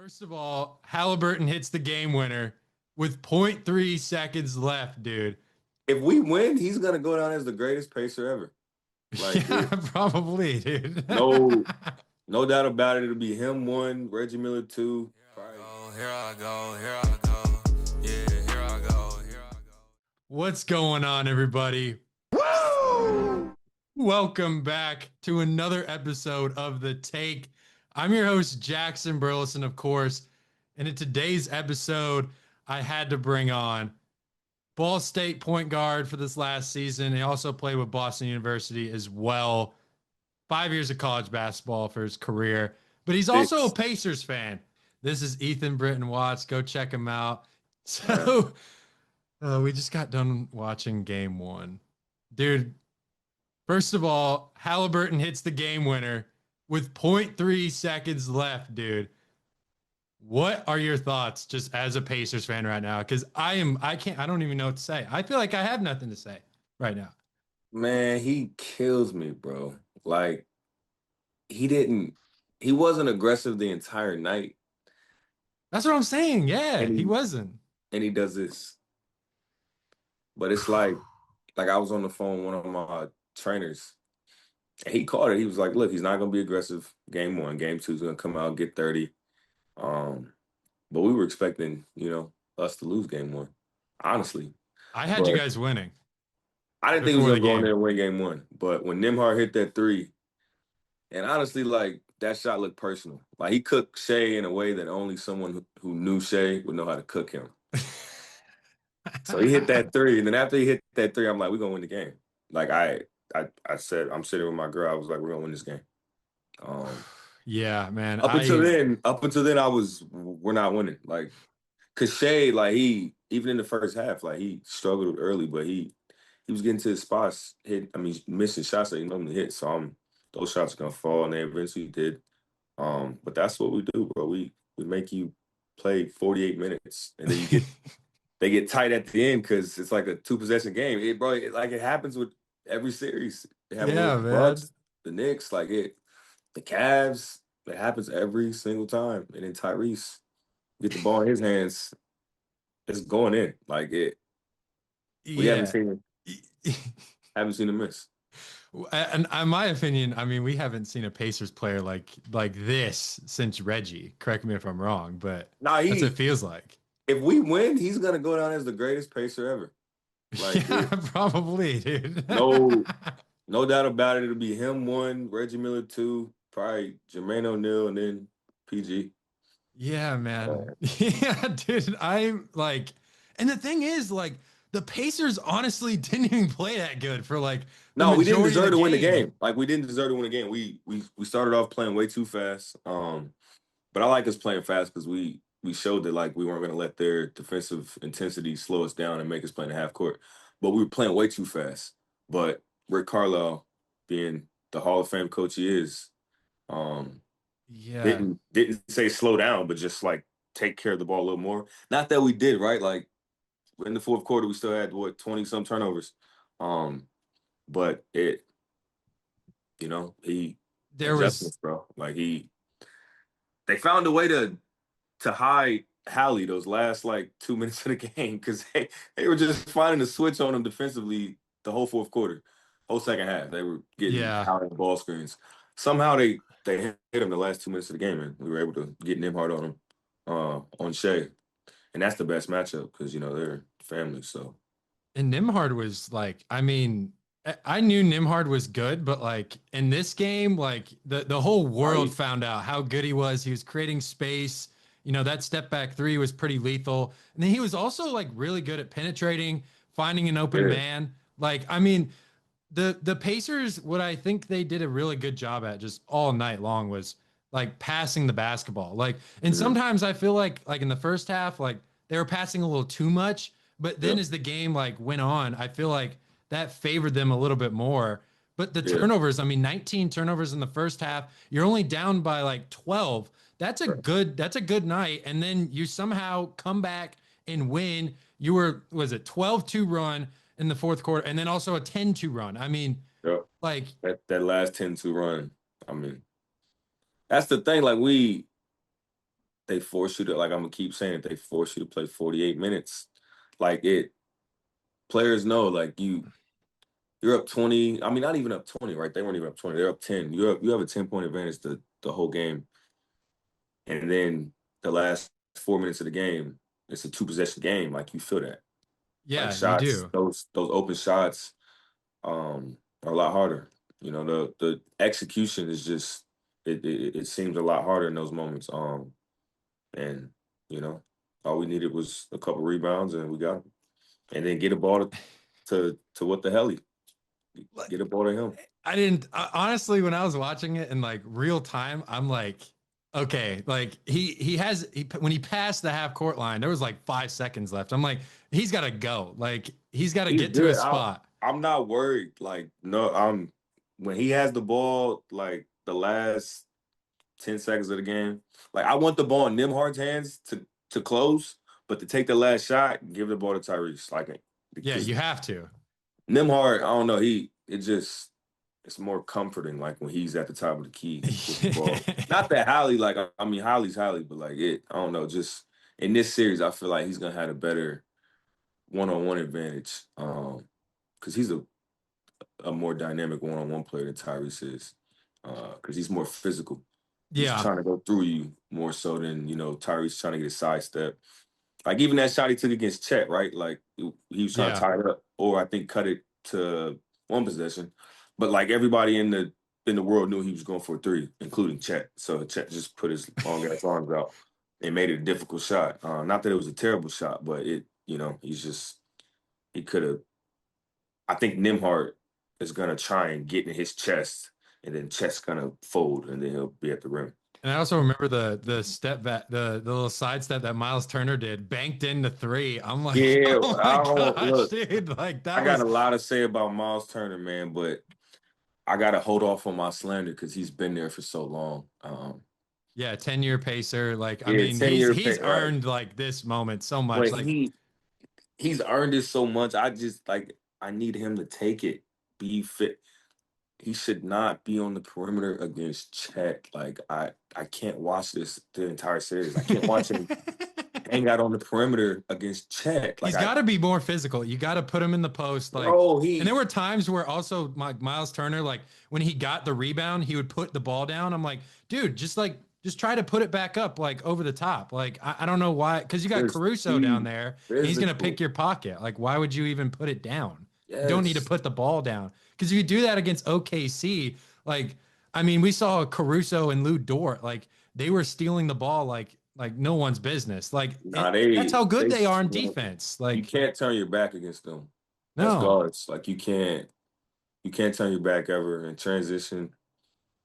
First of all, Haliburton hits the game winner with zero point 0.3 seconds left, dude. If we win, he's gonna go down as the greatest pacer ever. Like Yeah, it, probably, dude. no, no doubt about it. It'll be him one, Reggie Miller two. Probably. Here I go, here I go. Yeah, here I go, here I go. What's going on, everybody? Welcome back to another episode of The Take. I'm your host, Jackson Burleson, of course. And in today's episode, I had to bring on Ball State point guard for this last season. He also played with Boston University as well. 5 years of college basketball for his career, but he's also a Pacers fan. This is Ethan Brittain-Watts. Go check him out. So we just got done watching game one. Dude, first of all, Haliburton hits the game winner with 0point 0.3 seconds left, dude. What are your thoughts just as a Pacers fan right now? Because I don't even know what to say. I feel like I have nothing to say right now. Man, he kills me, bro. Like he wasn't aggressive the entire night. That's what I'm saying. Yeah, And he wasn't. and he does this. But it's like I was on the phone with one of my trainers, and he called it. He was like, look, he's not gonna be aggressive game one. Game two is gonna come out, get 30. But we were expecting, us to lose game one. Honestly. I had you guys winning. I didn't think he was gonna go in there and win game one. But when Nembhard hit that three, and honestly, like that shot looked personal. Like he cooked Shea in a way that only someone who knew Shea would know how to cook him. So he hit that three, and then after he hit that three, I'm like, we're gonna win the game. Like I said, I'm sitting with my girl. I was like, we're gonna win this game. Yeah, man. Up until then, we're not winning. Like, cause Shea, like even in the first half, like he struggled early, but he was getting to his spots, missing shots that he normally hit. So those shots are gonna fall, and they eventually did. But that's what we do, bro. We make you play 48 minutes, and then they get tight at the end because it's like a 2-possession game. It happens with every series. It happens with the Bucks, the Knicks, the Cavs. It happens every single time. And then Tyrese get the ball in his hands, it's going in. Like it. We haven't seen a miss. And in my opinion, I mean, we haven't seen a Pacers player like this since Reggie. Correct me if I'm wrong, but that's what it feels like. If we win, he's gonna go down as the greatest Pacer ever. Like, yeah, probably, dude. No doubt about it. It'll be him one, Reggie Miller two, probably Jermaine O'Neal, and then PG. Yeah, man. Yeah, dude. I'm like, and the thing is, like, the Pacers honestly didn't even play that good for like. No, we didn't deserve to win the game. Like, we didn't deserve to win the game. We started off playing way too fast. But I like us playing fast because we showed that like we weren't going to let their defensive intensity slow us down and make us play in the half court. But we were playing way too fast. But Rick Carlisle, being the Hall of Fame coach he is, didn't say slow down, but just like take care of the ball a little more. Not that we did, right? Like in the fourth quarter, we still had 20-some turnovers. But there was, bro. Like they found a way to hide Hallie those last like 2 minutes of the game because they were just finding a switch on him defensively the whole fourth quarter, whole second half. They were getting Hallie ball screens. Somehow they hit him the last 2 minutes of the game, and we were able to get Nembhard on him on Shea, and that's the best matchup because they're family. So, and Nembhard was like, I mean, I knew Nembhard was good, but like in this game, like the whole world found out how good he was. He was creating space. That step back three was pretty lethal. And then he was also like really good at penetrating, finding an open man. Like, I mean, the Pacers, what I think they did a really good job at just all night long was like passing the basketball. Like, and sometimes I feel like in the first half, like they were passing a little too much, but then as the game like went on, I feel like that favored them a little bit more. But the turnovers, I mean, 19 turnovers in the first half, you're only down by like 12. That's a good night. And then you somehow come back and win. You were, was it 12-2 run in the fourth quarter, and then also a 10-2 run. I mean, like that last 10-2 run. I mean, that's the thing. Like they force you to, like I'm gonna keep saying it, they force you to play 48 minutes. Like it, players know, like you're up 20. I mean, not even up 20, right? They weren't even up 20. They're up 10. You have a 10-point advantage the whole game. And then the last 4 minutes of the game, it's a two-possession game. Like you feel that. Like Yeah, you shots, do. those open shots are a lot harder. You know, the execution is just it seems a lot harder in those moments. And you know, all we needed was a couple rebounds and we got 'em. And then get a ball to what the hell get a ball to him. I didn't honestly when I was watching it in like real time, I'm like, okay, like when he passed the half court line, there was like 5 seconds left. I'm like, he's got to go. Like he's got to He's get to good. his spot. I'm not worried. Like no, I'm when he has the ball, like the last 10 seconds of the game. Like I want the ball in Nimhard's hands to close, but to take the last shot, give the ball to Tyrese. Like Yeah, because you have to. Nimhard, I don't know, it's more comforting like when he's at the top of the key with the ball. Not that Hallie, like I mean Hallie's Hallie, but like I don't know, just in this series, I feel like he's gonna have a better one-on-one advantage. Because he's a more dynamic one-on-one player than Tyrese is. Because he's more physical. He's Yeah, trying to go through you more so than, Tyrese trying to get a sidestep. Like even that shot he took against Chet, right? Like he was trying to yeah. tie it up, or I think cut it to one possession. But like everybody in the world knew he was going for a three, including Chet. So Chet just put his long ass arms out and made it a difficult shot. Not that it was a terrible shot, but he could have. I think Nimhard is gonna try and get in his chest, and then Chet's gonna fold, and then he'll be at the rim. And I also remember the step back, the little side step that Miles Turner did, banked into three. I'm like, Yeah, oh my I don't gosh, look. dude, like I that got was a lot to say about Miles Turner, man, but I gotta hold off on my slander because he's been there for so long. yeah, 10-year pacer. Like, I Yeah, mean, 10-year he's pick, right? earned like this moment so much. But Like, he's earned it so much. I just like I need him to take it, be fit. He should not be on the perimeter against Chet. Like I can't watch this the entire series. I can't watch him hang out on the perimeter against Chet. Like he's got to be more physical. You got to put him in the post. Like, bro, and there were times where also Miles Turner, like when he got the rebound, he would put the ball down. I'm like, dude, just try to put it back up, like over the top. Like, I don't know why, because you got there's Caruso down speed, there and he's going to physical. pick your pocket. Like, why would you even put it down? You don't need to Yes. put the ball down. Because if you do that against OKC, like, I mean, we saw Caruso and Lou Dort, like, they were stealing the ball like no one's business. Like, Nah, that's how good they they are in swarm. defense. You Like, can't turn your back against them. That's no. guards. Like you can't turn your back ever in transition.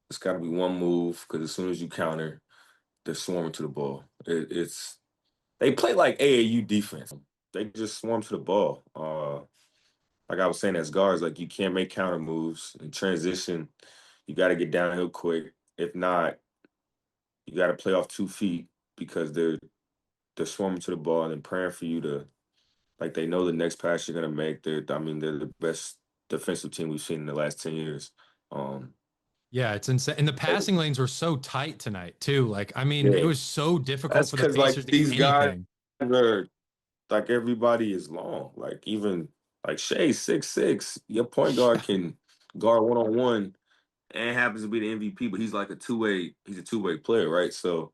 It's got to be one move because as soon as you counter, they're swarming to the ball. It's they play like AAU defense. They just swarm to the ball. Like I was saying, as guards, like you can't make counter moves in transition. You got to get downhill quick. If not, you got to play off 2 feet because they're swarming to the ball and then praying for you to like they know the next pass you're gonna make. They're the best defensive team we've seen in the last 10 years. Um, Yeah, it's insane. And the passing lanes were so tight tonight, too. Like, I mean, it yeah, was so difficult that's for the because like Pacers to get these guys anything. are like everybody is long. Like even like Shea 6'6", your point guard can guard one-on-one and happens to be the MVP, but he's like he's a two-way player, right? So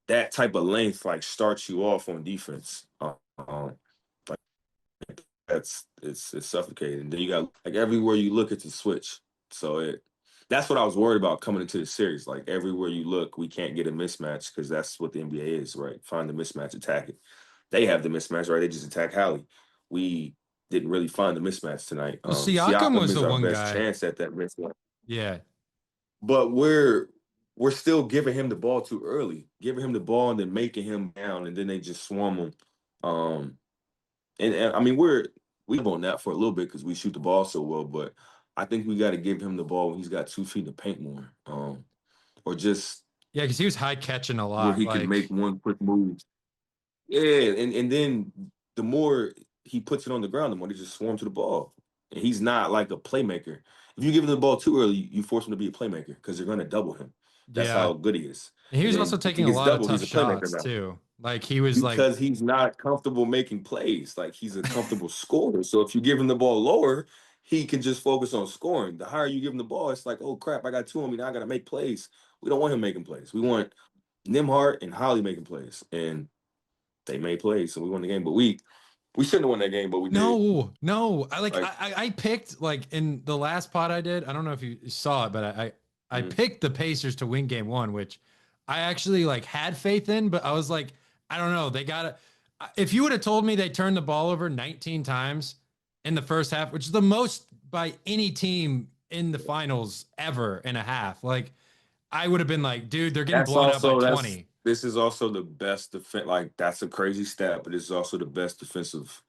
that type of length like starts you off on defense. Like it's suffocating. Then you got like everywhere you look, it's a switch. So that's what I was worried about coming into the series. Like everywhere you look, we can't get a mismatch because that's what the NBA is, right? Find the mismatch, attack it. They have the mismatch, right? They just attack Hallie. We didn't really find the mismatch tonight. Well, Siakam Siakam was is the our one best guy. chance at that mismatch, Yeah. but we're still giving him the ball too early, giving him the ball and then making him down, and then they just swarm him. Um, and I mean we on that for a little bit because we shoot the ball so well, but I think we got to give him the ball when he's got 2 feet in the paint more, or just Yeah, because he was high catching a where lot. he can make Like, one quick move. Yeah, and then the more he puts it on the ground, the more they just swarm to the ball. And he's not like a playmaker. If you give him the ball too early, you force him to be a playmaker because they're going to double him. That's Yeah. how good he is. And he And was also then if he taking a gets lot of double, tough he's a playmaker shots now too. Like he was like, because he's not comfortable making plays. Like he's a comfortable scorer. So if you give him the ball lower, he can just focus on scoring. The higher you give him the ball, it's like, oh crap, I got two on me. Now I got to make plays. We don't want him making plays. We want Nimhart and Holly making plays. And they made plays. So we won the game. But we shouldn't have won that game, but we did. no. Like, I picked like in the last pod I did. I don't know if you saw it, but I mm, picked the Pacers to win game one, which I actually like had faith in, but I was like, I don't know. They got to, if you would have told me they turned the ball over 19 times in the first half, which is the most by any team in the finals ever in a half, like I would have been like, dude, they're getting blown out by 20. this is also the best defense. Like that's a crazy stat, but it's also the best defensive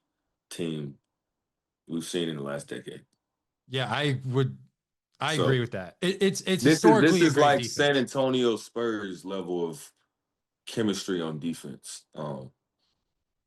team we've seen in the last decade. Yeah, I agree So with that. It's this historically a is great like San defense. Antonio Spurs level of chemistry on defense.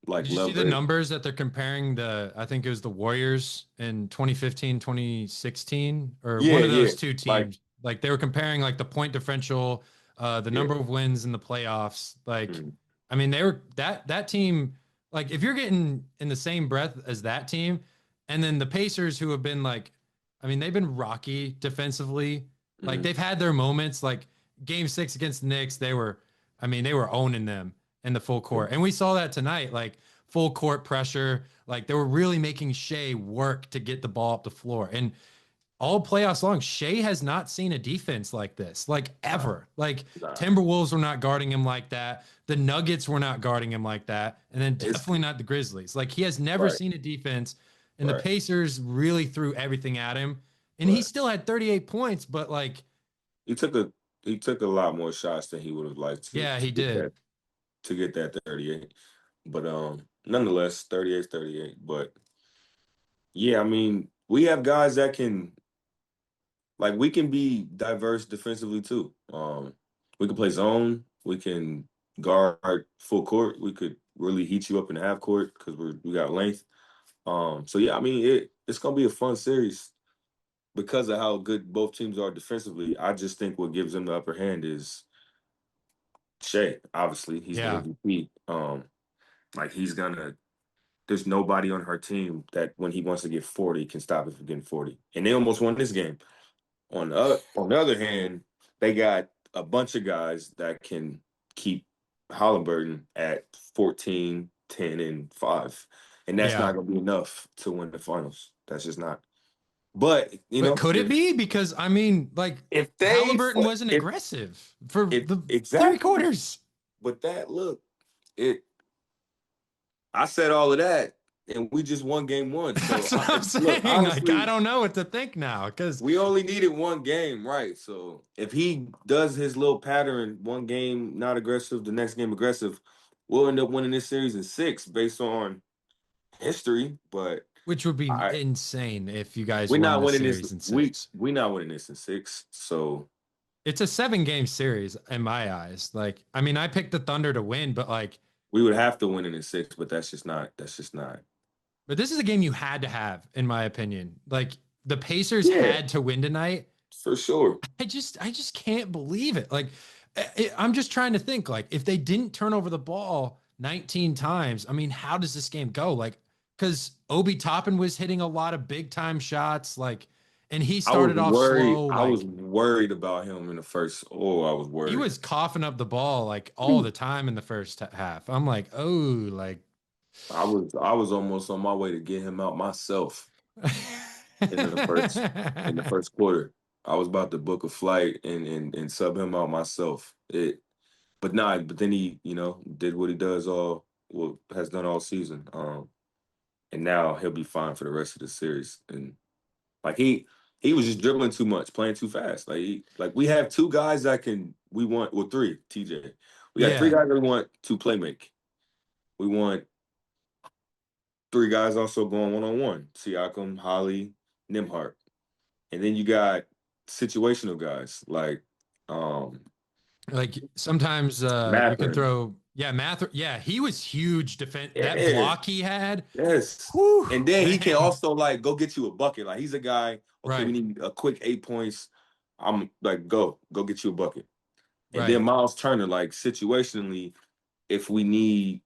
Like Did you see the level. numbers that they're comparing I think it was the Warriors in 2015, 2016, or Yeah, one of yeah. those two Like, teams. Like they were comparing like the point differential, the yeah. number of wins in the playoffs. Like, Mm. I mean, they were that team, like if you're getting in the same breath as that team, and then the Pacers who have been like, I mean, they've been rocky defensively. Like Mm. they've had their moments, like game six against the Knicks, I mean, they were owning them in the full court. And we saw that tonight, like full court pressure. Like they were really making Shea work to get the ball up the floor. And all playoffs long, Shea has not seen a defense like this, like Nah, ever. Like nah. Timberwolves were not guarding him like that. The Nuggets were not guarding him like that. And then It's definitely not the Grizzlies. Like he has never right, seen a defense. And the right, Pacers really threw everything at him. And he right. still had 38 points, but like, He took a he took a lot more shots than he would have liked yeah, to he get did. that 38. But nonetheless, 38 38. But yeah, I mean, we have guys that can like we can be diverse defensively too. We can play zone, we can guard full court, we could really heat you up in the half court because we got length. So yeah, I mean it's gonna be a fun series because of how good both teams are defensively. I just think what gives them the upper hand is Shea. Obviously, he's the Yeah. MVP. Like he's gonna. There's nobody on her team that when he wants to get 40 can stop him from getting 40. And they almost won this game. On the other hand, they got a bunch of guys that can keep Haliburton at 14, 10, and 5. And that's Yeah. not gonna be enough to win the finals. That's just not. But you But know, could it be? Because I mean, like if they Halliburton wasn't aggressive for if the three exactly, quarters. but that look, it I said all of that, and we just won game one. So That's what I'm look, saying. Like I honestly, don't know what to think now because we only needed one game, right? So if he does his little pattern, one game not aggressive, the next game aggressive, we'll end up winning this series in 6 based on history. But which would be I insane if you guys we're won not this winning this. series in six. We not winning this in 6. So It's a 7 game series in my eyes. Like, I mean, I picked the Thunder to win, but like, we would have to win it in 6, but that's just not. That's just not. but this is a game you had to have, in my opinion. Like the Pacers Yeah, had to win tonight. for sure. I just can't believe it. Like, I'm just trying to think. Like, if they didn't turn over the ball 19 times, I mean, how does this game go? Like, because Obi Toppin was hitting a lot of big time shots. Like, and he I was started off worried. slow. I was Like, worried about him in the first. Oh, I was he worried. was coughing up the ball like all the time in the first half. I'm like, oh, like. I was almost on my way to get him out myself in the first in the first quarter. I was about to book a flight and sub him out myself. But then he, did what he does what has done all season. And now he'll be fine for the rest of the series. And like he was just dribbling too much, playing too fast. Like we have two guys we want, well, three, TJ. We got three Yeah. guys that we want to play make. We want three guys also going one-on-one. Siakam, Holly, Nimhart. And then you got situational guys like Like sometimes you can Matherin. throw, yeah, yeah, he was huge defense. That Yeah, block he had, yes. whew, And then he can man. also like go get you a bucket. Like he's a guy, okay, we Right. need a quick 8 points. I'm like, go get you a bucket. And Right. then Miles Turner, like situationally, if we need,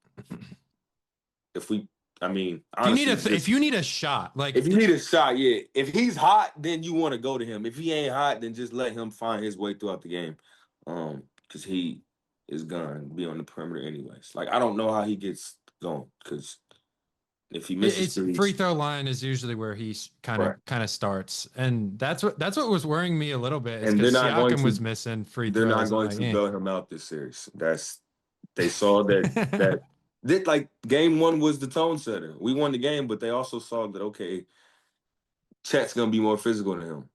if we, I mean, honestly, if you need a shot, like if you need a shot, yeah. If he's hot, then you want to go to him. If he ain't hot, then just let him find his way throughout the game. Because he is gonna be on the perimeter anyways. Like I don't know how he gets going because if he misses it's free threes, throw line is usually where he right. kind of starts, and that's what was worrying me a little bit is And because Siakam was missing free they're not throws. I'm going like, to eh. bail him out this series. They saw that like game one was the tone setter. We won the game, but they also saw that okay, Chet's gonna be more physical than him.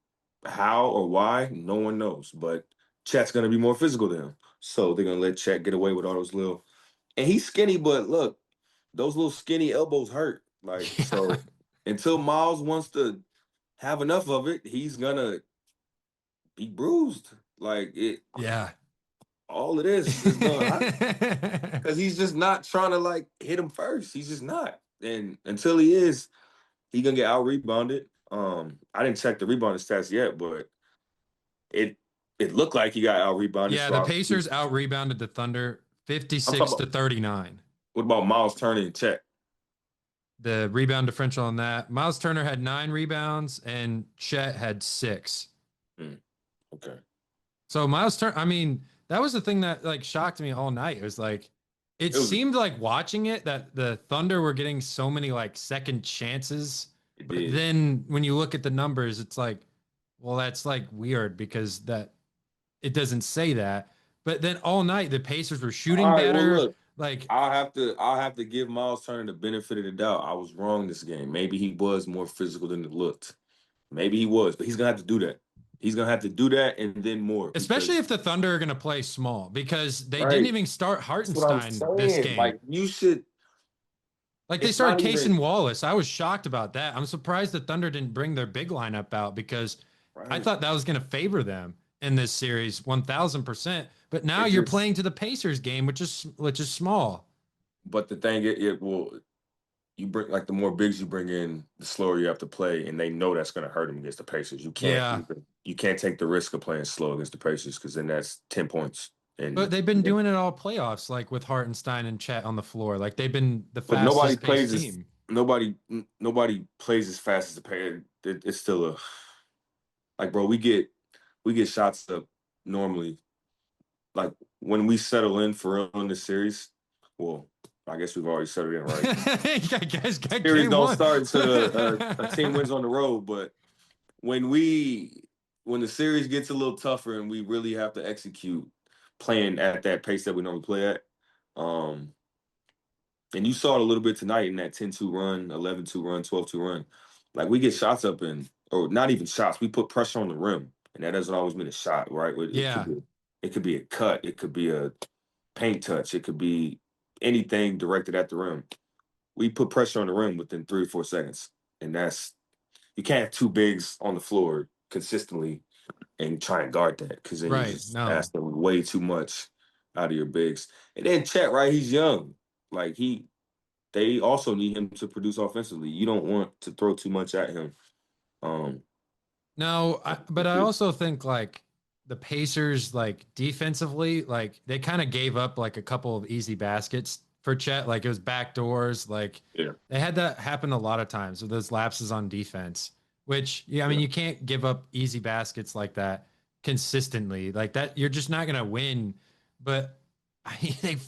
How or why, no one knows. But Chet's gonna be more physical than him. So they're gonna let Chet get away with all those little and he's skinny, but look, those little skinny elbows hurt. Like, Yeah, so until Miles wants to have enough of it, he's gonna be bruised. Like it yeah. all it is gonna hurt. Because he's just not trying to like hit him first. He's just not. And until he is, he gonna get out rebounded. I didn't check the rebounding stats yet, but it it looked like he got out rebounded. Yeah, So the Pacers out rebounded the Thunder I'm 56 talking to about 39. what about Miles Turner and Chet? The rebound differential on that. Miles Turner had 9 rebounds and Chet had 6. Okay. So Miles Turner, I mean, that was the thing that like shocked me all night. It was like it It was seemed like watching it that the Thunder were getting so many like second chances. it But did. then when you look at the numbers, it's like, well, that's like weird because that it doesn't say that. But then all night the Pacers were shooting All right, well better. look, Like, I'll have to give Miles Turner the benefit of the doubt. I was wrong this game. Maybe he was more physical than it looked. Maybe he was, but he's gonna have to do that. He's gonna have to do that and then more especially because if the Thunder are going to play small because they didn't right. even start That's what I'm Hartenstein this saying. game. Like you should. Like they It's started not Case even and Wallace. I was shocked about that. I'm surprised the Thunder didn't bring their big lineup out because I right. thought that was going to favor them in this series 1000%. But now It you're just. playing to the Pacers game, which is small. But the thing, it will. You bring like the more bigs you bring in, the slower you have to play, and they know that's going to hurt them against the Pacers. Yeah. You can't take the risk of playing slow against the Pacers because then that's 10 points. But And they've been doing it all playoffs, like with Hartenstein and Chet on the floor. Like they've been the but nobody fastest paced plays as team. nobody plays as fast as the Pacers. It's still a like, bro. We get shots up normally. Like when we settle in for real in this series. Well, I guess we've already settled in, right? Guys got Series game don't one. start until a team wins on the road, but when the series gets a little tougher and we really have to execute playing at that pace that we normally play at, and you saw it a little bit tonight in that 10-2 run, 11-2 run, 12-2 run. Like we get shots up in, or not even shots, we put pressure on the rim, and that doesn't always mean a shot, right? Yeah. It could be a cut, it could be a paint touch, it could be anything directed at the rim. We put pressure on the rim within 3 or 4 seconds, and that's you can't have two bigs on the floor consistently and try and guard that because then you Right. just No. ask them way too much out of your bigs. And then Chet, right? He's young. Like they also need him to produce offensively. You don't want to throw too much at him. Um, No, but I also think like the Pacers, like defensively, like they kind of gave up like a couple of easy baskets for Chet. Like it was back doors. Like yeah, they had that happen a lot of times with those lapses on defense, which, yeah, I mean, yeah. you can't give up easy baskets like that consistently. Like that, you're just not going to win. But I mean,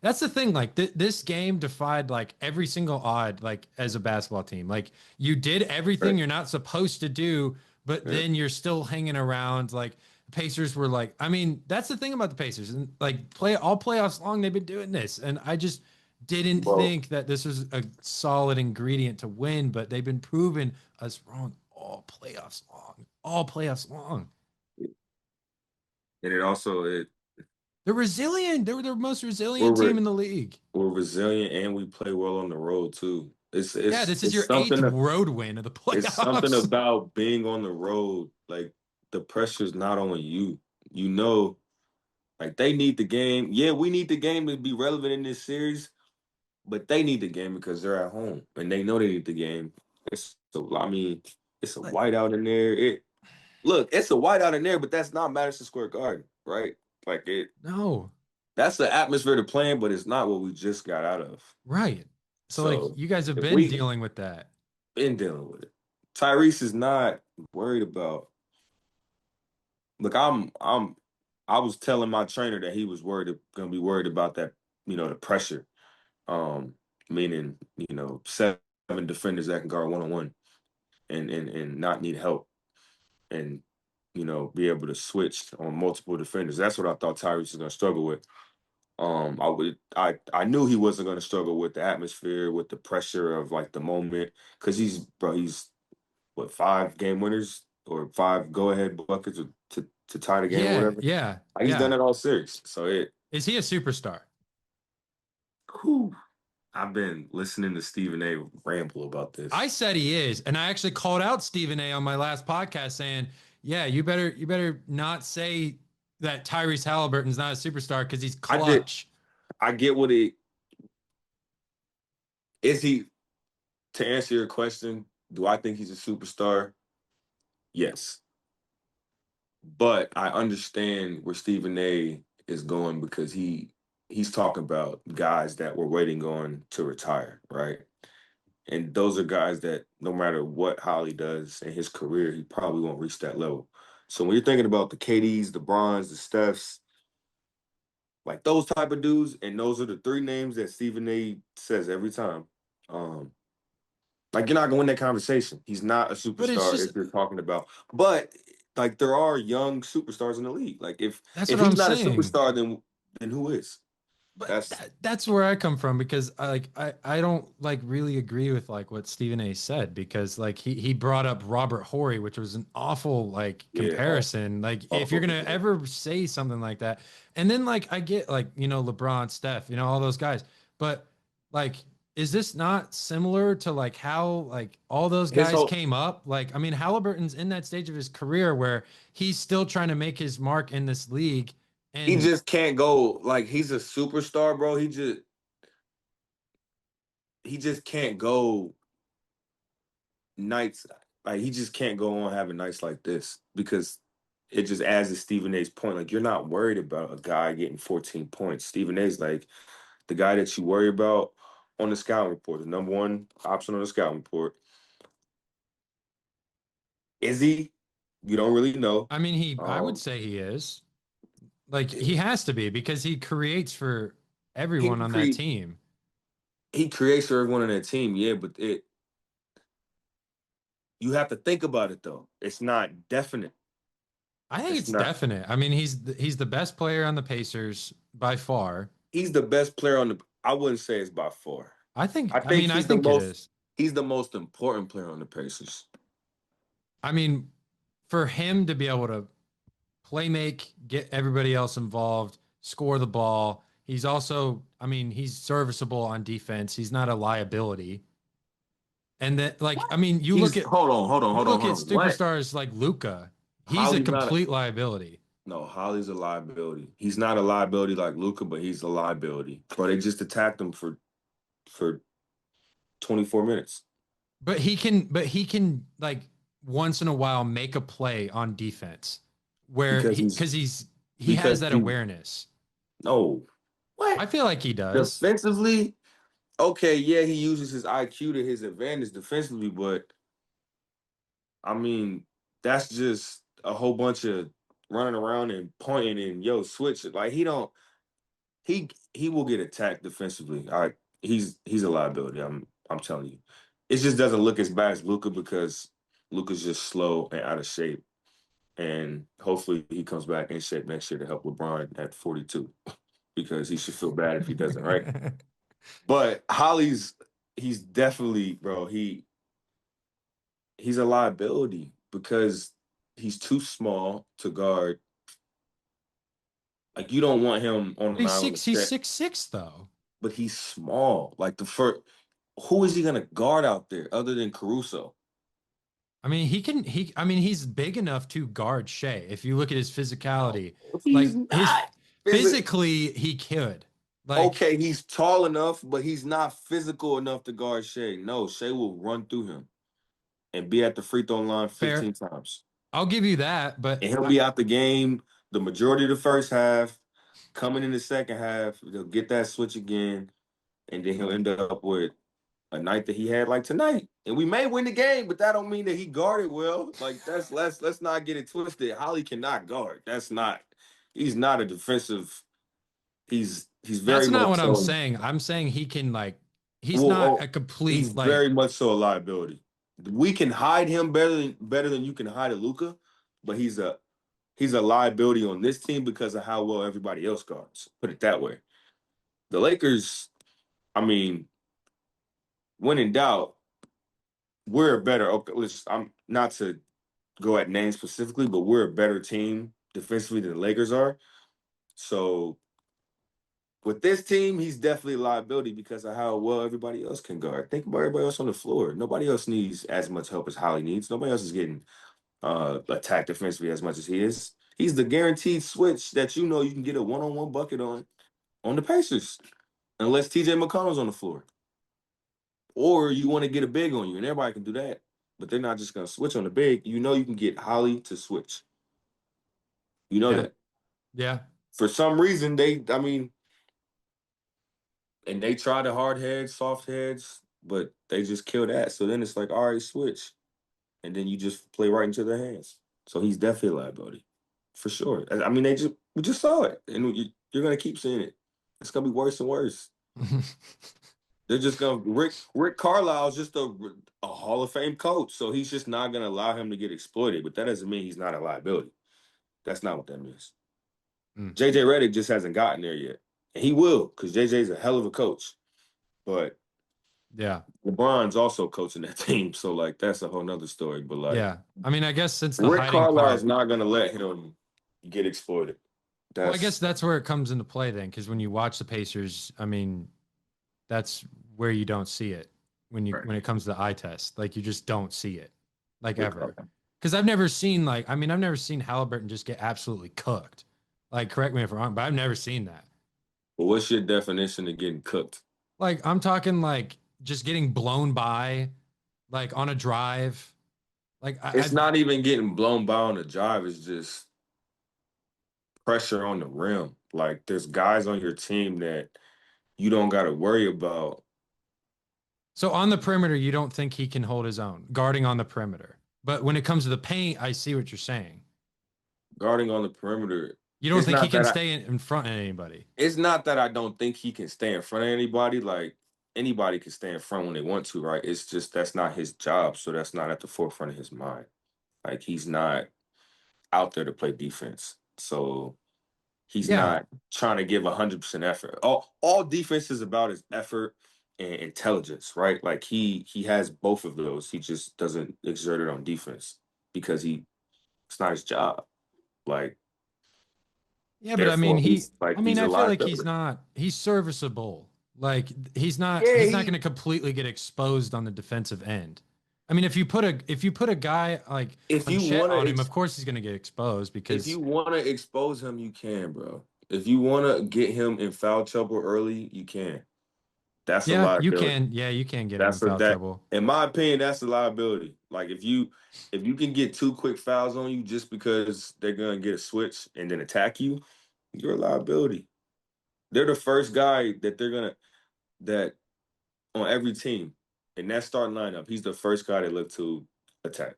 that's the thing. Like this game defied like every single odd, like as a basketball team. Like you did everything Right. you're not supposed to do, but Yeah. then you're still hanging around. Like Pacers were like, I mean, that's the thing about the Pacers, and like play all playoffs long, they've been doing this, and I just didn't Well, think that this was a solid ingredient to win, but they've been proving us wrong all playoffs long. and it also They're resilient. They were the most resilient we're team in the league. we're resilient and we play well on the road too. It's Yeah, it's this is it's your eighth something road win of the it's something playoffs. about being on the road. Like the pressure's not on you. You know, like they need the game. Yeah, we need the game to be relevant in this series, but they need the game because they're at home and they know they need the game. I mean, it's a Like, whiteout in there. It's a whiteout in there, but that's not Madison Square Garden, right? Like it. No. That's the atmosphere to play in, but it's not what we just got out of. Right. So like So you guys have if been we dealing with that. been dealing with it, Tyrese is not worried about. Look, I was telling my trainer that he was gonna be worried about that, the pressure. Um, Meaning, seven defenders that can guard one-on-one and not need help and be able to switch on multiple defenders. That's what I thought Tyrese was gonna struggle with. I knew he wasn't gonna struggle with the atmosphere, with the pressure of like the moment, because he's what, 5 game winners or 5 go-ahead buckets to tie the game or Yeah, whatever. yeah, Like, he's done yeah. it all series. So Is he a superstar? whew, I've been listening to Stephen A. ramble about I this. said he is, and I actually called out Stephen A on my last podcast saying, "Yeah, you better not say that Tyrese Halliburton's not a superstar because he's I get clutch." I get what it is. He To answer your question, do I think he's a superstar? Yes. But I understand where Stephen A is going because he's talking about guys that were waiting on to retire, right? And those are guys that no matter what Holly does in his career, he probably won't reach that level. So when you're thinking about the KDs, the Brons, the Stephs, like those type of dudes, and those are the 3 names that Stephen A says every time. Um, like, you're not gonna win that conversation. He's not a But it's superstar just if you're talking about, but like there are young superstars in the league. Like that's if what I'm he's not a saying. superstar, then who is? But That's that's where I come from because I don't like really agree with like what Stephen A said because like he brought up Robert Horry, which was an awful like yeah, awful, comparison. Like if you're awful gonna comparison. ever say something like that, and then like I get like LeBron, Steph, all those guys, but like is this not similar to like how like all those His guys whole came up? Like I mean Halliburton's in that stage of his career where he's still trying to make his mark in this league. he And just can't go like he's a superstar, bro. He just can't go nights like he just can't go on having nights like this because it just adds to Stephen A's point. Like, you're not worried about a guy getting 14 points. Stephen A's like the guy that you worry about on the scouting report, the number one option on the scouting report. Is he? You don't really know. I mean, I would Um, say he is. Like he has to be because he creates for everyone he on that cre- team. he creates for everyone on that team, yeah, but you have to think about it though. It's not definite. I think It's it's not. definite. I mean, he's the best player on the Pacers by far. He's the best player on the. I wouldn't say it's by far. I I think mean, I he's the think it most. is. He's the most important player on the Pacers. I mean, for him to be able to play make, get everybody else involved, score the ball. He's also, I mean, he's serviceable on defense. He's not a liability. And that, like, I mean, He's hold on, hold on, you hold on, look hold at on. What? superstars like Luca. He's a Holly's not a complete liability. no. Holly's a liability. He's not a liability like Luca, but he's a liability. But they just attacked him for 24 minutes But he can like once in a while make a play on defense where because he's he has because that he awareness. no I what feel like he does. defensively. Okay, yeah, he uses his IQ to his advantage defensively, but I mean that's just a whole bunch of running around and pointing and switch it. Like he will get attacked defensively. He's a liability. I'm telling you. It just doesn't look as bad as Luca because Luca's just slow and out of shape. And hopefully he comes back in shape next year to help LeBron at 42 because he should feel bad if he doesn't, right? But he's definitely, bro, he's a liability because he's too small to guard. Like, you don't want him on an island of He's set, 6'6" though. but he's small. Like, the first, who is he gonna guard out there other than Caruso? I mean, I mean, he's big enough to guard Shea. If you look at his No, physicality, he's like his not. physically, he could. Like, Okay, he's tall enough, but he's not physical enough to guard Shea. No, Shea will run through him and be at the free throw line fair. 15 times. I'll give you that, And but he'll be out the game the majority of the first half. Coming in the second half, they'll get that switch again, and then he'll end up with a night that he had like tonight. And we may win the game, but that don't mean that he guarded well. Like let's not get it twisted. Holly cannot guard. He's not a defensive. He's very That's not much what I'm so. saying. I'm saying he can like he's Well, not a he's complete like very much so a liability. We can hide him better than you can hide a Luka, but he's a liability on this team because of how well everybody else guards. Put it that way. The Lakers, I mean, when in doubt, we're a better. Okay, I'm not to go at names specifically, but we're a better team defensively than the Lakers are. So with this team, he's definitely a liability because of how well everybody else can guard. Think about everybody else on the floor. Nobody else needs as much help as Holly needs. Nobody else is getting attacked defensively as much as he is. He's the guaranteed switch that you know you can get a one-on-one bucket on the Pacers, unless TJ McConnell's on the floor. Or you want to get a big on you, and everybody can do that. But they're not just going to switch on the big. You know you can get Holly to switch. You know that. Yeah. For some reason, and they try the hard heads, soft heads, but they just kill that. So then it's like, all right, switch. And then you just play right into their hands. So he's definitely a liability. For sure. I mean, we just saw it. And you're going to keep seeing it. It's going to be worse and worse. They're just going to Rick Carlisle's just a Hall of Fame coach. So he's just not going to allow him to get exploited. But that doesn't mean he's not a liability. That's not what that means. JJ Redick just hasn't gotten there yet. And he will, because JJ's a hell of a coach. But yeah, LeBron's also coaching that team. So like that's a whole nother story. But like yeah. I mean, I guess since the Rick hiding Carlisle part is not gonna let him get exploited. Well, I guess that's where it comes into play then, because when you watch the Pacers, I mean, that's where you don't see it when it comes to the eye test. Like you just don't see it, like ever. Because I've never seen I've never seen Haliburton just get absolutely cooked. Like, correct me if I'm wrong, but I've never seen that. Well, what's your definition of getting cooked? Like, I'm talking like just getting blown by, like on a drive. Like, it's not even getting blown by on a drive. It's just pressure on the rim. Like, there's guys on your team that you don't got to worry about. So on the perimeter, you don't think he can hold his own, guarding on the perimeter. But when it comes to the paint, I see what you're saying. Guarding on the perimeter. You don't think he can stay in front of anybody? It's not that I don't think he can stay in front of anybody. Like, anybody can stay in front when they want to, right? It's just that's not his job, so that's not at the forefront of his mind. Like, he's not out there to play defense. So he's not trying to give 100% effort. All defense is about is effort and intelligence, right? Like, he has both of those. He just doesn't exert it on defense because it's not his job. Like, yeah, but I mean, I feel like he's serviceable. Like he's not going to completely get exposed on the defensive end. I mean, if you put a guy like on him, of course he's going to get exposed because if you want to expose him, you can, bro. If you want to get him in foul trouble early, you can. That's a liability. You can get him in foul trouble. In my opinion, that's a liability. Like if you can get 2 quick fouls on you just because they're gonna get a switch and then attack you, you're a liability. They're the first guy that on every team in that starting lineup, he's the first guy they look to attack.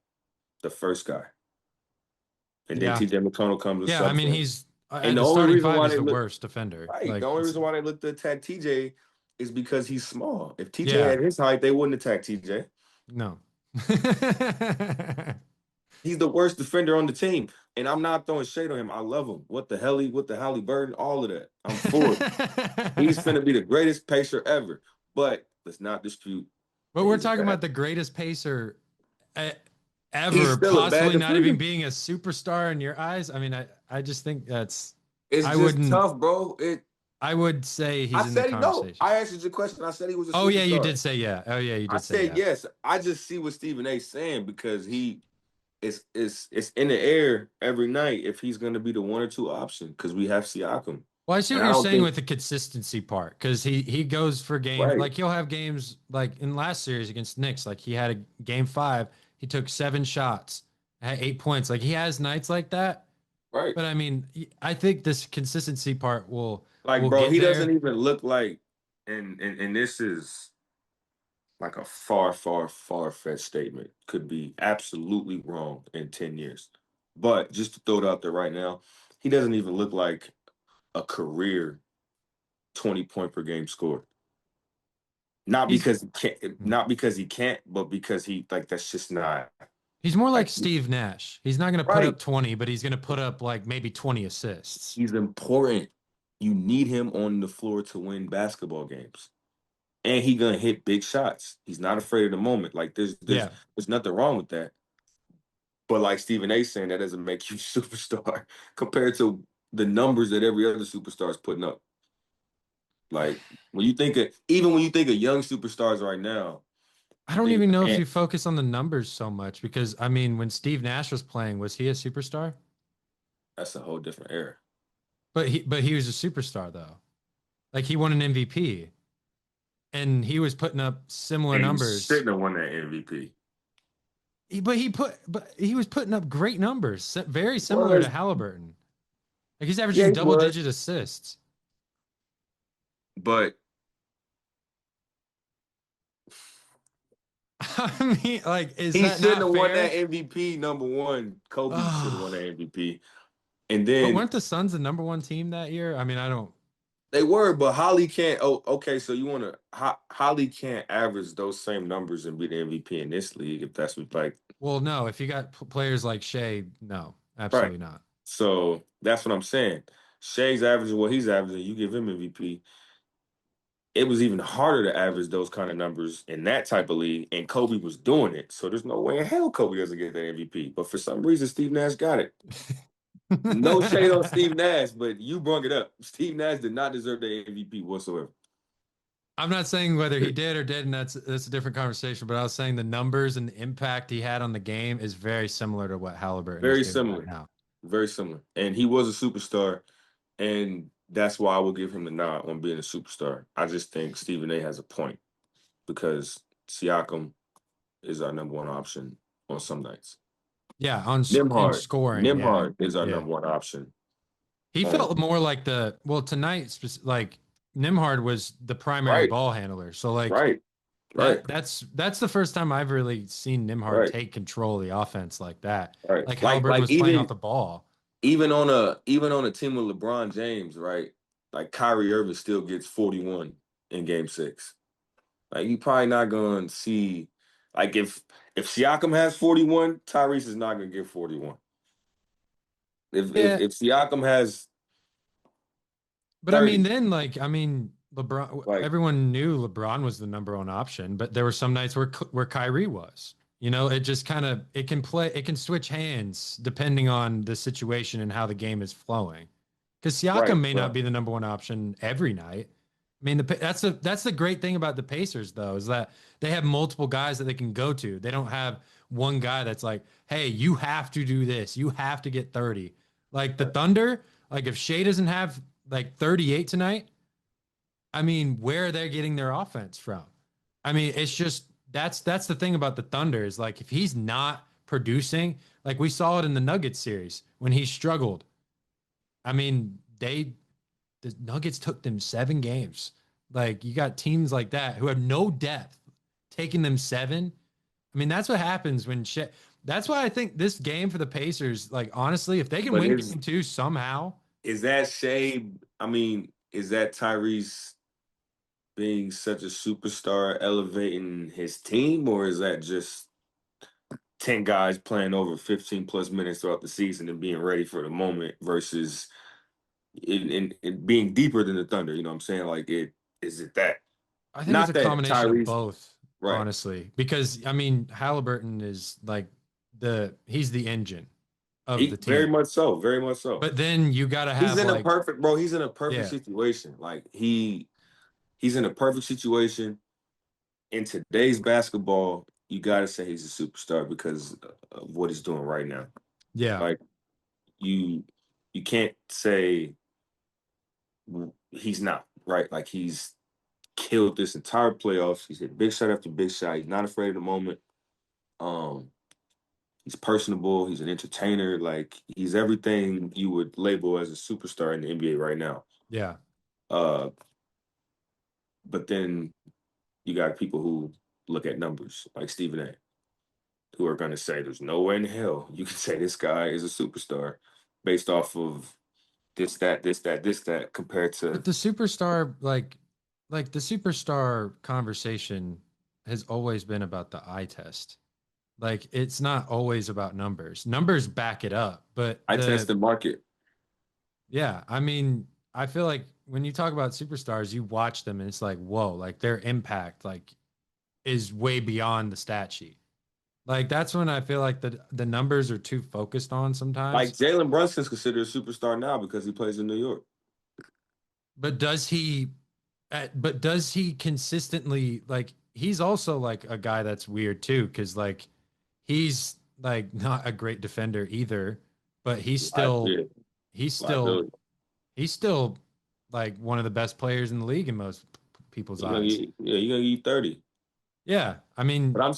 The first guy. And then TJ McConnell comes. Yeah, I mean and the only reason why he's the worst defender. Right. Like, the only reason why they look to attack TJ is because he's small. If TJ had his height, they wouldn't attack TJ. No. He's the worst defender on the team. And I'm not throwing shade on him. I love him. What the Haliburton, all of that. I'm for it. He's finna be the greatest pacer ever. But let's not dispute. But we're talking about the greatest pacer ever, possibly not even being a superstar in your eyes. I mean, I just think it's just tough, bro. I would say he's in the conversation. I answered your question. I said he was a superstar. Oh, yeah, you did say yeah. Oh, yeah, you did say I said yes. I just see what Stephen A.'s saying because it's in the air every night if he's going to be the 1 or 2 option because we have Siakam. Well, I see what you're saying with the consistency part because he goes for games. Right. Like he'll have games like in last series against Knicks. Like he had a game 5. He took 7 shots, had 8 points. Like he has nights like that. Right. But I mean, I think this consistency part Like, will bro, get he doesn't there. even look like, and this is like a far, far, far fetched statement. Could be absolutely wrong in 10 years. But just to throw it out there right now, he doesn't even look like a career 20-point per game scorer. Not He's because he can't, not because he can't, but because he like that's just not he's more like like Steve Nash. He's not going to put right. up 20, but he's going to put up like maybe 20 assists. He's important. You need him on the floor to win basketball games. And he gonna hit big shots. He's not afraid of the moment. Like Yeah. there's nothing wrong with that. But like Stephen A saying, that doesn't make you a superstar compared to the numbers that every other superstar is putting up. Like even when you think of young superstars right now, I you don't think even of know if Ant. you focus on the numbers so much because I mean, when Steve Nash was playing, was he a superstar? That's a whole different era. But he was a superstar though. Like he won an MVP and he was putting up similar And he numbers. shouldn't have won that MVP. But he was putting up great numbers, very similar to Was Halliburton. Like he's yeah, averaging he double was. digit assists. But I mean, like, is he that shouldn't not have won that fair? MVP. Number one, Kobe should have won that Oh, MVP. And but then weren't the Suns the number one team that year? I mean, I don't. they were, but Holly can't. Oh, okay. So you want to? Holly can't average those same numbers and be the MVP in this league if that's what like. Well, no, if you got players like Shea, no, Right. absolutely not. So that's what I'm saying. Shay's averaging what he's averaging. You give him MVP. It was even harder to average those kind of numbers in that type of league, and Kobe was doing it. So there's no way in hell Kobe doesn't get that MVP. But for some reason, Steve Nash got it. No shade on Steve Nash, but you brought it up. Steve Nash did not deserve the MVP whatsoever. I'm not saying whether he did or didn't. That's a different conversation. But I was saying the numbers and the impact he had on the game is very similar to what Halliburton is Very doing right similar. now. Very similar. And he was a superstar. And that's why I will give him the nod on being a superstar. I just think Stephen A has a point because Siakam is our number one option on some nights. Yeah, on in Nimhard. scoring. Yeah, Nimhard is our yeah. number one option He on felt more like the well tonight. Like Nimhard was the primary right, ball handler. So like right, right, that's the first time I've really seen Nimhard right, take control of the offense like that. right. Like Like Halliburton was playing off the ball. even on a team with LeBron James, right? Like Kyrie Irving still gets 41 in game 6. Like you probably not gonna see like if Siakam has 41, Tyrese is not gonna get 41. Yeah, If Siakam has but I mean, 30, then like I mean, LeBron. like Everyone knew LeBron was the number one option, but there were some nights where Kyrie was. You know, it just kind of it can play, it can switch hands depending on the situation and how the game is flowing. Because right, Siakam may not right, be the number one option every night. I mean, that's the great thing about the Pacers, though, is that they have multiple guys that they can go to. They don't have one guy that's like, "Hey, you have to do this. You have to get 30." Like the right. Thunder, like if Shea doesn't have like 38 tonight, I mean, where are they getting their offense from? I mean, it's just that's the thing about the Thunder is like if he's not producing, like we saw it in the Nuggets series when he struggled. I mean, the Nuggets took them 7 games. Like you got teams like that who have no depth taking them 7. I mean, that's what happens when shit. That's why I think this game for the Pacers, like honestly, if they can But win game 2 somehow, is that shade? I mean, is that Tyrese being such a superstar elevating his team, or is that just 10 guys playing over 15 plus minutes throughout the season and being ready for the moment versus in being deeper than the Thunder? You know what I'm saying? Like it is it that? I think it's a Not that combination of Tyrese, both, right? honestly, because I mean, Halliburton is like he's the engine of the He very team. much so, very much so. But then you got to He's have in a like, perfect bro. He's in a perfect yeah, situation. Like he's in a perfect situation in today's basketball. You got to say he's a superstar because of what he's doing right now. yeah. Like you, you can't say he's not right. Like he's killed this entire playoffs. He's hit big shot after big shot. He's not afraid of the moment. Um, He's personable. He's an entertainer. Like he's everything you would label as a superstar in the NBA right now. Yeah. Uh, but then you got people who look at numbers like Stephen A, who are going to say there's no way in hell you can say this guy is a superstar based off of this, that, this, that, this, that, compared But to the superstar, like the superstar conversation has always been about the eye test. Like it's not always about numbers. Numbers back it up, but I test the market. yeah, I mean, I feel like when you talk about superstars, you watch them and it's like, whoa, like their impact like is way beyond the stat sheet. Like that's when I feel like the numbers are too focused on Like sometimes. Jalen Brunson's considered a superstar now because he plays in New York. But does he consistently like he's also like a guy that's weird too because like he's like not a great defender either, but Yeah, he's still liability. he's still like one of the best players in the league in most people's eyes. You're gonna get 30. Yeah, I But mean, I'm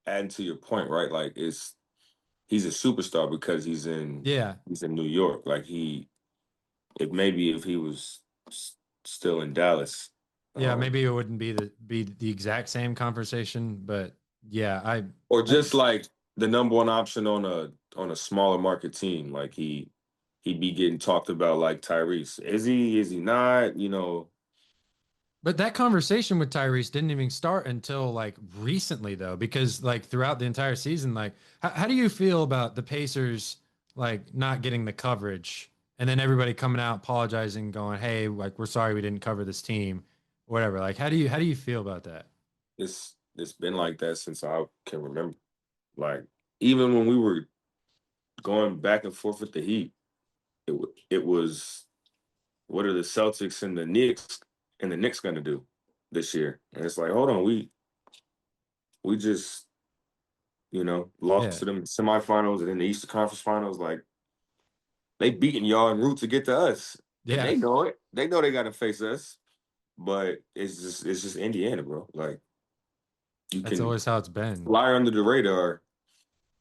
adding to your point, right? Like he's a superstar because yeah, he's in New York. Like if maybe if he was still in Dallas, yeah, um, maybe it wouldn't be the exact same conversation, but yeah, or I just like the number one option on a smaller market team, like he'd be getting talked about like Tyrese. Is he? Is he not? You know, But that conversation with Tyrese didn't even start until like recently, though, because like throughout the entire season, like how do you feel about the Pacers like not getting the coverage and then everybody coming out apologizing, going, "Hey, like we're sorry we didn't cover this team," whatever. Like how do you feel about that? it's been like that since I can remember. Like even when we were going back and forth with the Heat, it was what are the Celtics and the Knicks going to do this year? And it's like, hold on, we just lost Yeah, to them in the semifinals and then the Eastern Conference Finals. Like they beating y'all en route to get to us, and yeah, they know it. They know they got to face us, but it's just Indiana, bro. Like you that's can always how it's been. fly under the radar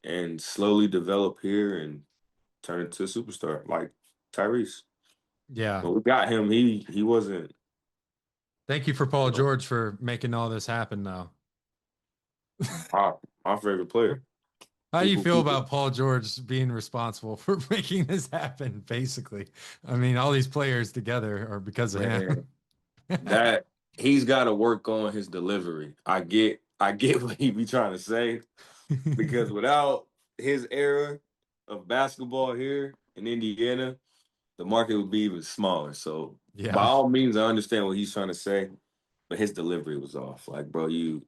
and slowly develop here and turn into a superstar like Tyrese. Yeah. When we got him, he wasn't Thank you for you Paul know, George for making all this happen, though. my my favorite player. How do you feel People, about Paul George being responsible for making this happen, basically? I mean, all these players together are because of him. man, that he's got to work on his delivery. I get what he be trying to say because without his era of basketball here in Indiana, the market would be even smaller. So by Yeah, all means, I understand what he's trying to say, but his delivery was off. Like, bro, you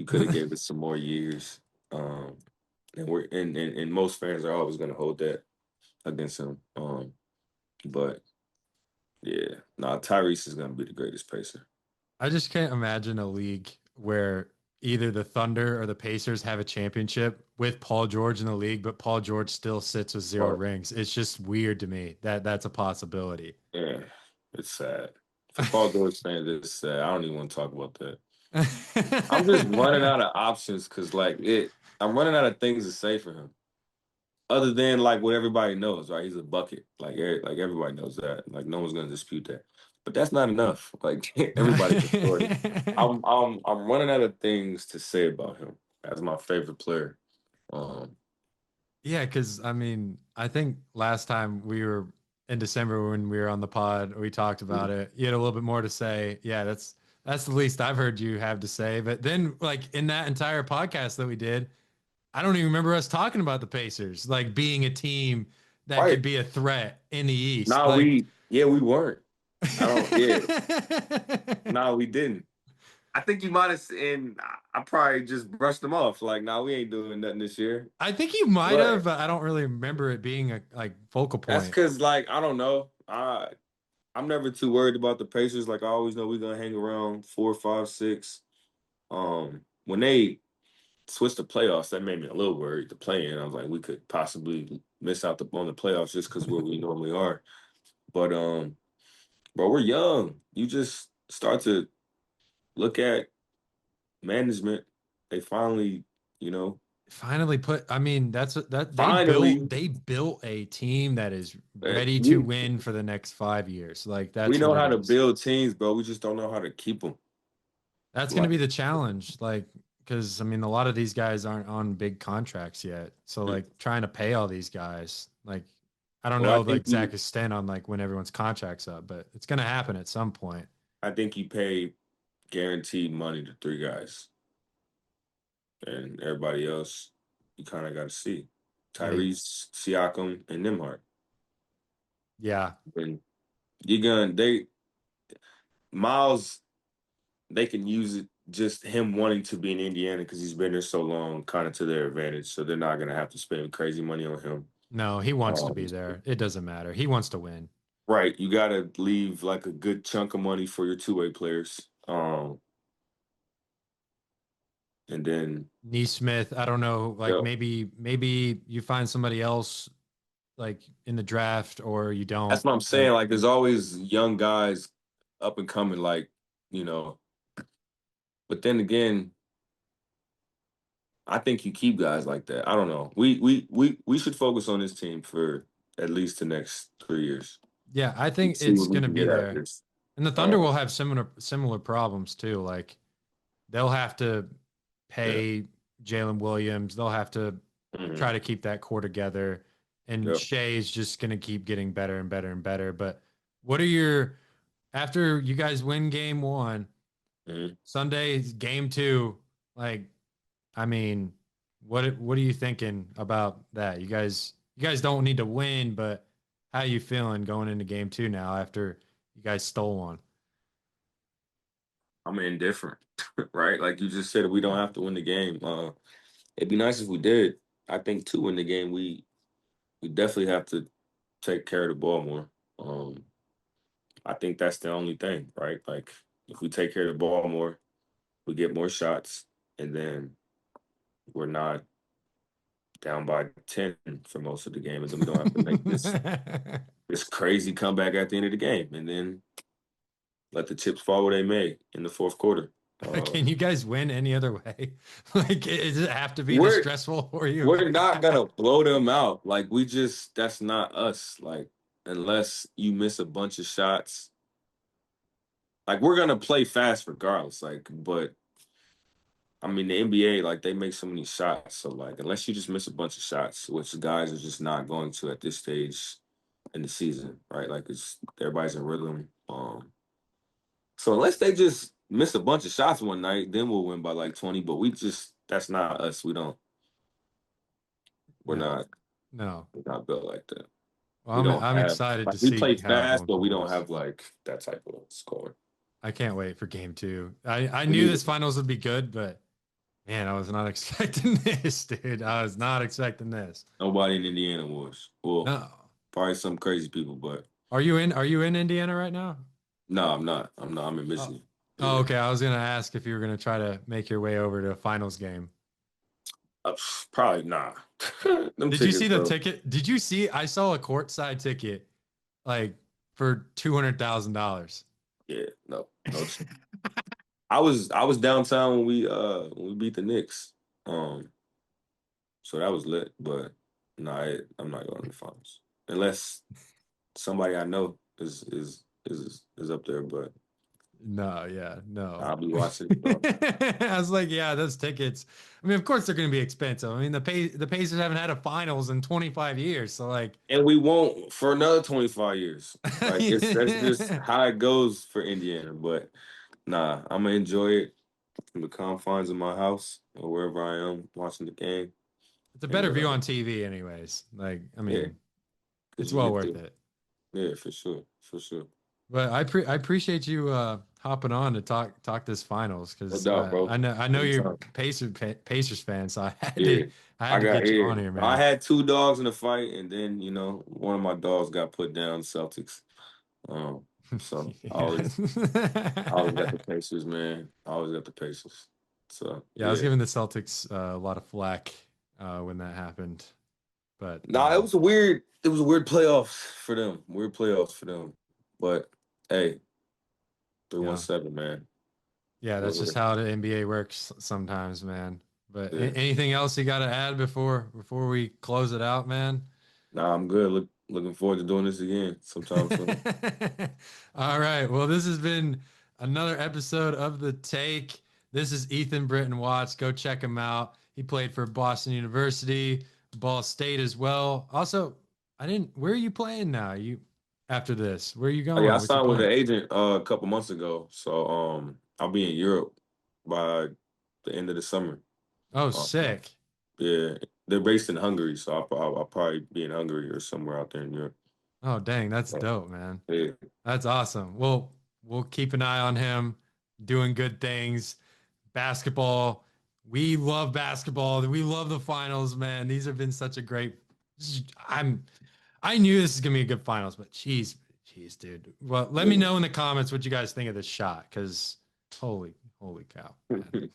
could have gave us some more years. Um, and most fans are always going to hold that against him. But yeah, nah, Tyrese is going to be the greatest Pacer. I just can't imagine a league where either the Thunder or the Pacers have a championship with Paul George in the league, but Paul George still sits with zero But rings. It's just weird to me that that's a possibility. yeah, it's sad. For Paul George fans, it's sad. I don't even want to talk about that. I'm just running out of options because I'm running out of things to say for him. Other than like what everybody knows, right? He's a bucket. Like everybody knows that. Like no one's gonna dispute that. But that's not enough. Like everybody can score it. I'm running out of things to say about him as my favorite player. Um, Yeah, because I mean, I think last time we were in December when we were on the pod, we talked about it. You had a little bit more to say. Yeah, that's the least I've heard you have to say. But then, like in that entire podcast that we did, I don't even remember us talking about the Pacers, like being a team that could right be a threat in the East. now, Like, we weren't. I don't. Yeah, no, we didn't. I think you might have, and I probably just brushed them off. Like, nah, we ain't doing nothing this year. I think you might have, But but I don't really remember it being a like focal that's point. because, like, I don't know. I'm never too worried about the Pacers. Like, I always know we're gonna hang around 4, 5, 6. When they switched the playoffs, that made me a little worried. The play-in, I was like, we could possibly miss out on the playoffs just because where we normally are. But bro, we're young. You just start to look at management. They finally, you know, finally put. I mean, that Finally, they built a team that is uh, ready to we win for the next 5 years. Like we that's know what it how to is. build teams, bro. We just don't know how to keep them. That's going to Like, be the challenge. Like, because I mean, a lot of these guys aren't on big contracts yet. So like trying to pay all these guys, like I don't well, know the exact extent on like when everyone's contracts up, but it's going to happen at some point. I think you pay guaranteed money to three guys, and everybody else you kind of got to see. Hey, Tyrese, Siakam, and Nimhart. yeah, And you're gonna they Miles, they can use it just him wanting to be in Indiana because he's been there so long, kind of to their advantage. So they're not gonna have to spend crazy money on him. no, he wants to Um, be there. It doesn't matter. He wants to win. right, you got to leave like a good chunk of money for your two-way players. And then Neesmith, I don't know, like yeah, maybe you find somebody else like in the draft or you don't. that's what I'm But saying. Like, there's always young guys up and coming, like you know. But then again, I think you keep guys like that. I don't know. We should focus on this team for at least the next 3 years. yeah, I And think see it's what we gonna can be get out of there. this. And the Thunder will have similar problems too. Like they'll have to Yeah. pay Jalen Williams. They'll have to try Mhm. to keep that core together. And Yep. Shea is just gonna keep getting better and better and better. But what are your after you guys win game one, Mhm. Sunday's game two, like I mean, what are you thinking about that? You guys don't need to win, but how you feeling going into game two now after you guys stole one? I'm indifferent, right? Like you just said, we don't have to win the game. It'd be nice if we did. I think to win the game, we definitely have to take care of the ball more. Um, I think that's the only thing, right? Like if we take care of the ball more, we get more shots, and then we're not down by 10 for most of the game, and then we don't have to make this crazy comeback at the end of the game, and then let the chips fall where they may in the fourth quarter. Can you guys win any other way? Like, does it have to be this We're stressful for you? we're not gonna blow them out. Like we just that's not us. Like unless you miss a bunch of shots, like we're gonna play fast regardless. Like, but I mean the NBA, like they make so many shots. So like unless you just miss a bunch of shots, which the guys are just not going to at this stage in the season, right? Like it's everybody's in rhythm. So unless they just miss a bunch of shots one night, then we'll win by like 20. But we just that's not us. We're No, not no. we're not built like that. Well, We don't I'm have excited like to we see play how fast, everyone but we don't plays. have like that type of score. I can't wait for game two. I We knew need this finals would be good, but man, I was not expecting this, dude. I was not expecting this. nobody in Indiana was. Well, No. probably some crazy people, but Are you in Indiana right now? no, I'm not. I'm not. I'm in Oh, Michigan. oh, Yeah. okay. I was gonna ask if you were gonna try to make your way over to a finals game. Probably not. Them Did you see tickets, the bro. ticket? Did you see? I saw a courtside ticket like for $200,000. Yeah, no, no. I was downtown when we beat the Knicks. Um, so that was lit, but no, I'm not going to the finals unless somebody I know is up there. But No, yeah, no. I'll be watching. I was like, yeah, those tickets. I mean, of course they're going to be expensive. I mean, the Pacers haven't had a finals in 25 years, so like, And we won't for another 25 years. Like that's just it's how it goes for Indiana. But nah, I'm gonna enjoy it from the confines of my house or wherever I am watching the game. a And better view on TV, anyways. Like, I yeah, mean, because it's you well get worth the it. yeah for sure, for sure. But I appreciate you hopping on to talk this finals No because doubt, bro. I know you're Anytime. Pacers fan, so Yeah. I had to get you on here, I man. had two dogs in the fight, and then one of my dogs got put down. Celtics. So Yeah. I always got the Pacers, man. I always got the Pacers. So Yeah, I was yeah. giving the Celtics a lot of flack when that happened, but Nah, it was a weird playoffs for them. Weird playoffs for them. But hey, yeah, 317, man. yeah, that's just Whatever. how the NBA works sometimes, man. But Yeah. anything else you got to add before we close it out, man? Nah, I'm good. Looking forward to doing this again sometime soon. All right. Well, this has been another episode of The Take. This is Ethan Brittain-Watts. Go check him out. He played for Boston University, Ball State as well. Also, where are you playing now? After this, where are you Oh, yeah, I going? What you signed with an playing? agent a couple months ago, so I'll be in Europe by the end of the summer. Oh, Um, sick. yeah, they're based in Hungary, so I'll probably be in Hungary or somewhere out there in Europe. Oh, dang, that's So, dope, man. yeah. That's awesome. Well, we'll keep an eye on him doing good things. Basketball. We love basketball. We love the finals, man. These have been such a great. I'm. I knew this is gonna be a good finals, but jeez, dude. Well, let me know in the comments what you guys think of this shot, because holy cow, man.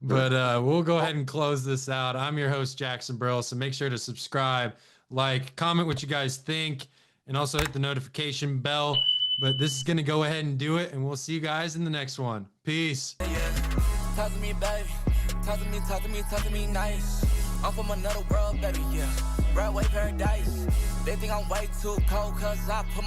But we'll go ahead and close this out. I'm your host, Jackson Brill. So make sure to subscribe, like, comment what you guys think, and also hit the notification bell. But this is going to go ahead and do it, and we'll see you guys in the next one. Peace. Talk to me, baby. Talk to me nice. I'm from another world, baby, yeah. Broadway paradise. They think I'm way too cold, cause I put my